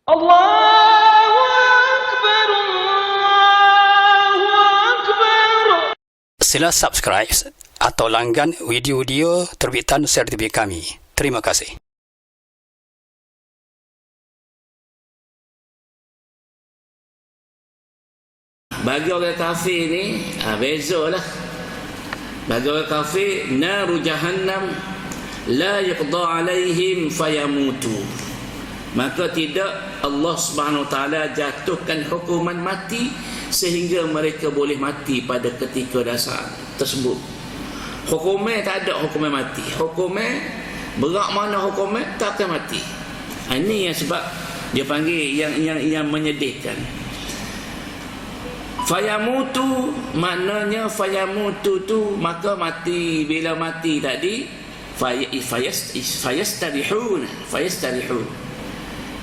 Allahu Akbar, Allahu Akbar. Sila subscribe atau langgan video-video terbitan sertifikat kami. Terima kasih. Bagi orang kafir ni bezalah. Bagi orang kafir, naru jahannam la yuqda alaihim fayamutu. Maka tidak Allah Subhanahu Wa Taala jatuhkan hukuman mati sehingga mereka boleh mati pada ketika dasar tersebut. Hukumnya tak ada hukuman mati. Hukumnya berat mana hukumnya tak akan mati. Ini yang sebab dia panggil yang menyedihkan. Fayamutu maknanya fayamutu tu maka mati. Bila mati tadi fayastarihun.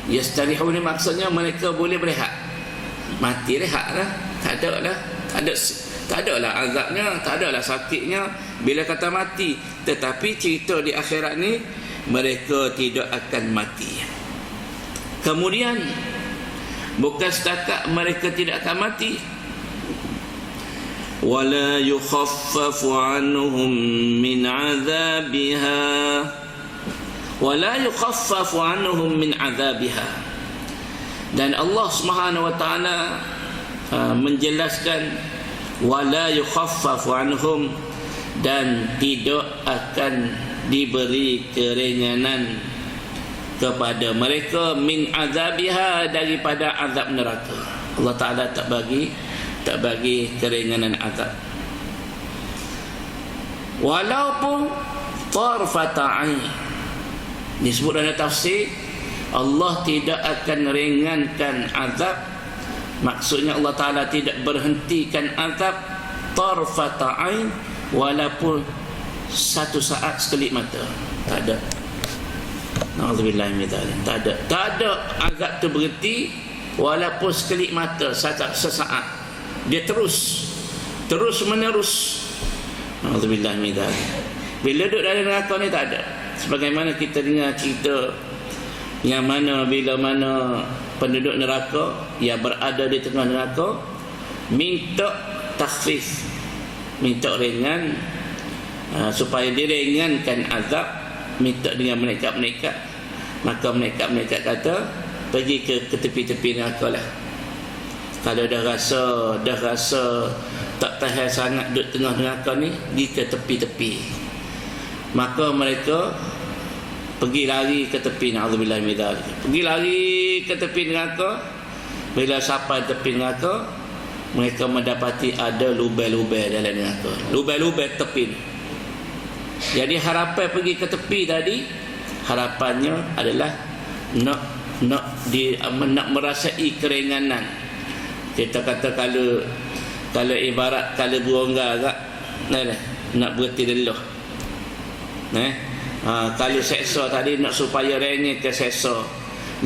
Yastarihun ni maksudnya mereka boleh berehat. Mati rehat lah. Tak ada lah azabnya, tak ada lah sakitnya bila kata mati. Tetapi cerita di akhirat ni mereka tidak akan mati. Kemudian bukan setakat mereka tidak akan mati, wala yukhaffafu anhum min azabiha, wala yukhaffafu anhum min azabiha. Dan Allah Subhanahu Wa Taala menjelaskan wala yukhaffafu anhum, dan tidak akan diberi keringanan kepada mereka min azabiha, daripada azab neraka. Allah Taala tak bagi keringanan azab. Walaupun tarfata ain, disebut dalam tafsir Allah tidak akan ringankan azab. Maksudnya Allah Ta'ala tidak berhentikan azab tarfata ain, walaupun satu saat sekelip mata. Tak ada. Na'udzubillah min dzalik. Tak ada azab tu berhenti walaupun sekelip mata, sesaat. Dia terus menerus. Na'udzubillah min dzalik. Bila duduk dalam neraka ni tak ada. Sebagaimana kita dengar cerita yang mana bila mana penduduk neraka yang berada di tengah neraka minta takhfif, minta ringan, supaya diringankan azab, minta dengan malaikat-malaikat. Maka malaikat-malaikat kata pergi ke tepi-tepi neraka lah. Kalau dah rasa tak tahan sangat duduk tengah neraka ni, pergi ke tepi-tepi. Maka mereka pergi lari ke tepi, na'udzubillah min dzalik. Pergi lari ke tepi neraka. Bila sampai tepi neraka, mereka mendapati ada lubang-lubang dalam neraka. Lubang-lubang tepi ni. Jadi harapan pergi ke tepi tadi, harapannya adalah nak merasai keringanan. Kita kata kalau ibarat kalau berongga agak nak berhenti leluh. Kalau seksa tadi nak supaya ringan ke seksa,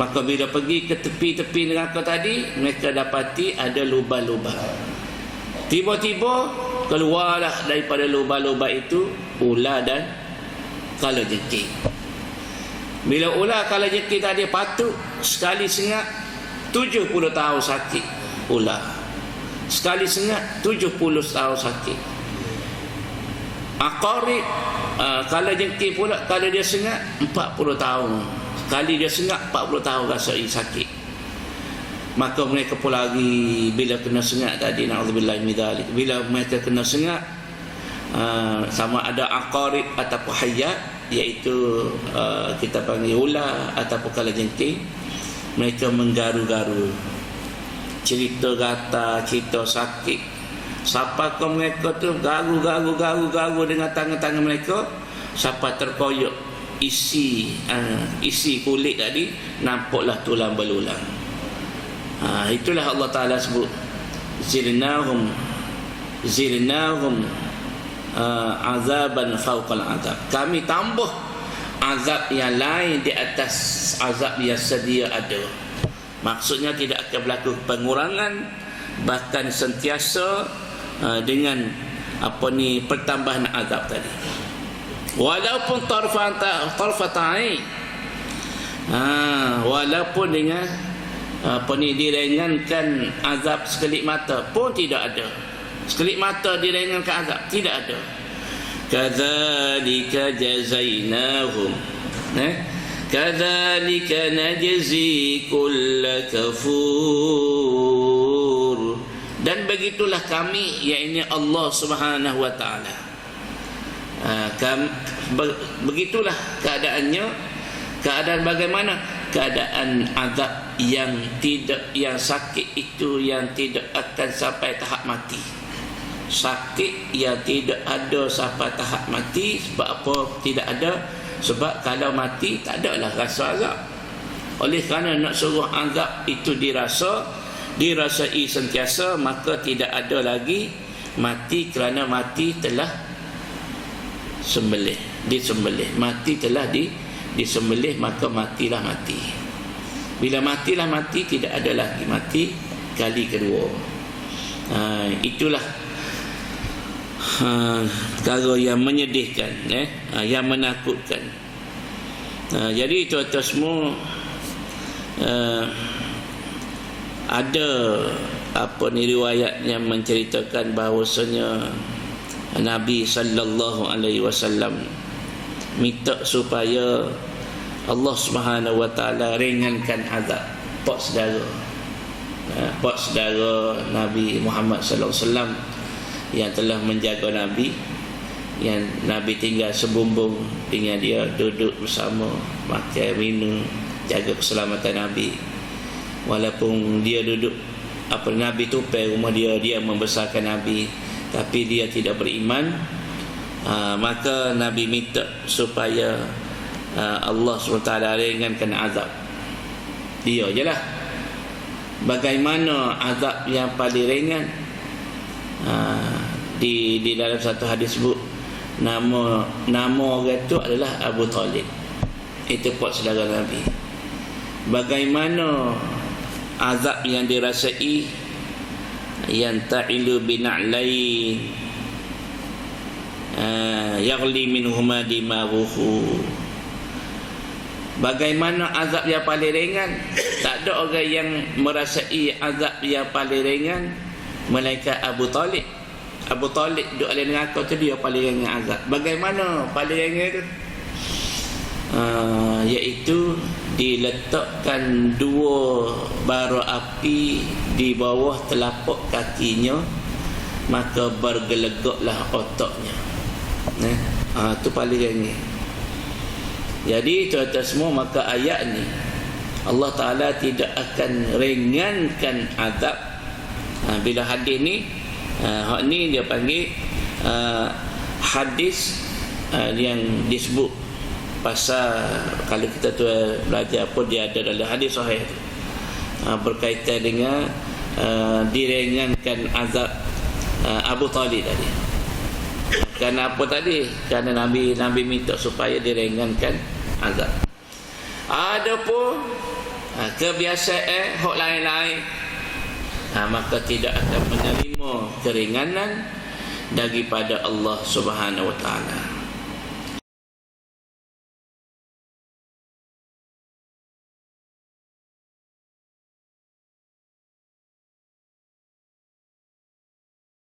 maka bila pergi ke tepi-tepi neraka tadi, mereka dapati ada lubang-lubang. Tiba-tiba keluarlah daripada lubang-lubang itu ular dan kalajengking. Bila ular kalajengking tadi patut sekali sengat 70 tahun sakit ular. Sekali sengat 70 tahun sakit. Aqarib kalajengking pula kalau dia sengat 40 tahun. Sekali dia sengat 40 tahun rasai sakit. Maka mereka pun lagi bila kena sengat tadi, na'udzubillah min dzalik. Bila mereka kena sengat, sama ada aqarib ataupun hayat, iaitu kita panggil ular ataupun kalajengking, mereka menggaru-garu, cerita gata, cerita sakit. Siapa kau mereka tu garu dengan tangan-tangan mereka, siapa terkoyok isi kulit tadi, nampaklah tulang belulang. Itulah Allah Ta'ala sebut zilnahum azaban fawqal azab. Kami tambah azab yang lain di atas azab yang sedia ada. Maksudnya tidak akan berlaku pengurangan, bahkan sentiasa dengan pertambahan azab tadi. Walaupun tarfata ain, walaupun dengan diringankan azab sekelip mata pun tidak ada. Sekelip mata diringankan azab tidak ada. Kadzalika jazainahum, kadzalika najzi kulla kafur, dan begitulah kami, yakni Allah Subhanahu wa taala. Begitulah keadaannya. Keadaan bagaimana? Keadaan azab yang sakit itu yang tidak akan sampai tahap mati. Sakit yang tidak ada sampai tahap mati. Sebab apa tidak ada? Sebab kalau mati tak adalah rasa azab. Oleh kerana nak suruh azab itu dirasai sentiasa, maka tidak ada lagi mati, kerana mati telah disembelih. Mati telah disembelih, maka matilah mati. Bila matilah mati, tidak ada lagi mati kali kedua. Itulah perkara yang menyedihkan, yang menakutkan. Jadi tuan-tuan semua, ada riwayat yang menceritakan bahawasanya Nabi sallallahu alaihi wasallam minta supaya Allah Subhanahu wa taala ringankan azab pak saudara Nabi Muhammad sallallahu alaihi wasallam yang telah menjaga Nabi, yang Nabi tinggal sebumbung dengan dia, duduk bersama, makan, minum, jaga keselamatan Nabi. Walaupun dia duduk Nabi tupai rumah dia membesarkan Nabi, tapi dia tidak beriman. Maka Nabi minta supaya Allah SWT ringankan azab dia je lah. Bagaimana azab yang paling ringan? Di dalam satu hadis sebut nama orang itu adalah Abu Talib. Itu pak saudara Nabi. Bagaimana azab yang dirasai? Yang ta'ilu bina'lain yaghli minhuma dimaruhu. Bagaimana azab yang paling ringan? Tak ada orang yang merasai azab yang paling ringan melainkan Abu Talib. Abu Talib duduk alih dengan aku tu, dia paling ringan azab. Bagaimana paling ringan tu? Iaitu diletakkan 2 bara api di bawah telapak kakinya, maka bergelegaklah otaknya. Itu paling ringan. Jadi tuan-tuan semua, maka ayat ni Allah Ta'ala tidak akan ringankan azab. Bila hadis ni, hak ni dia panggil hadis yang disebut pasal, kalau kita tu belajar pun dia ada dalam hadis sahih tu, berkaitan dengan diringankan azab Abu Talib tadi. Kerana apa tadi? Kerana Nabi minta supaya diringankan azab. Ada pun kebiasaan hak lain-lain, maka tidak akan menerima keringanan daripada Allah Subhanahu wa taala.